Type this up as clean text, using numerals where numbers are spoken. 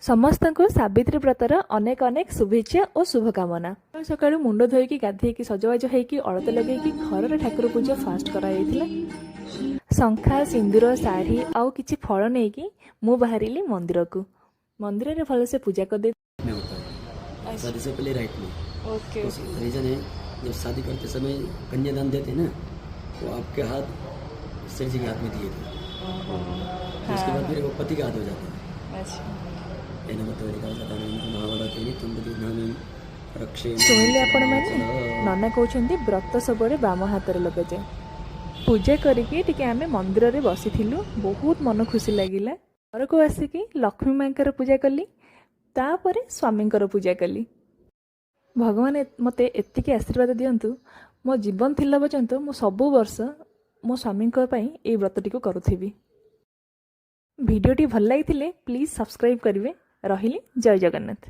समस्त को सावित्री व्रतर अनेक अनेक शुभेच्छा और शुभकामना। सकाळू मुंड धोईकी गाधेकी सजबाज होईकी अलता लगेकी घर ठाकुर पूजा फास्ट कराइथिला। शंखा सिंदूर शाढ़ी आउ किछि फल नेकी मु बाहरिली मंदिर को। मंदिर रे भल से पूजा कर दे शादी से पहले राइट में। ओके रीजन है जब शादी करते समय कन्यादान देते ना तो आपके हाथ सर जी के हाथ में दिए थे। तो उसके बाद फिर वो पति का हाथ हो जाता है। अच्छा शुणिले आपण मैंने नना कहते व्रत सबरे बाम हाथ लगे जाए पूजा करके आम मंदिर रे बसी बहुत मन खुशी लगिला। घर को आसिकी लक्ष्मी माँ पूजा कली तापर स्वामी पूजा कली। भगवान मते एतिकी आशीर्वाद दियंतु मो जीवन थिला पर्यंत मो सबु वर्ष मो स्वामी ए व्रतटी को करुथिबी। भिडियोटी भल लगी प्लीज सब्सक्राइब करेंगे। रहिली जय जगन्नाथ।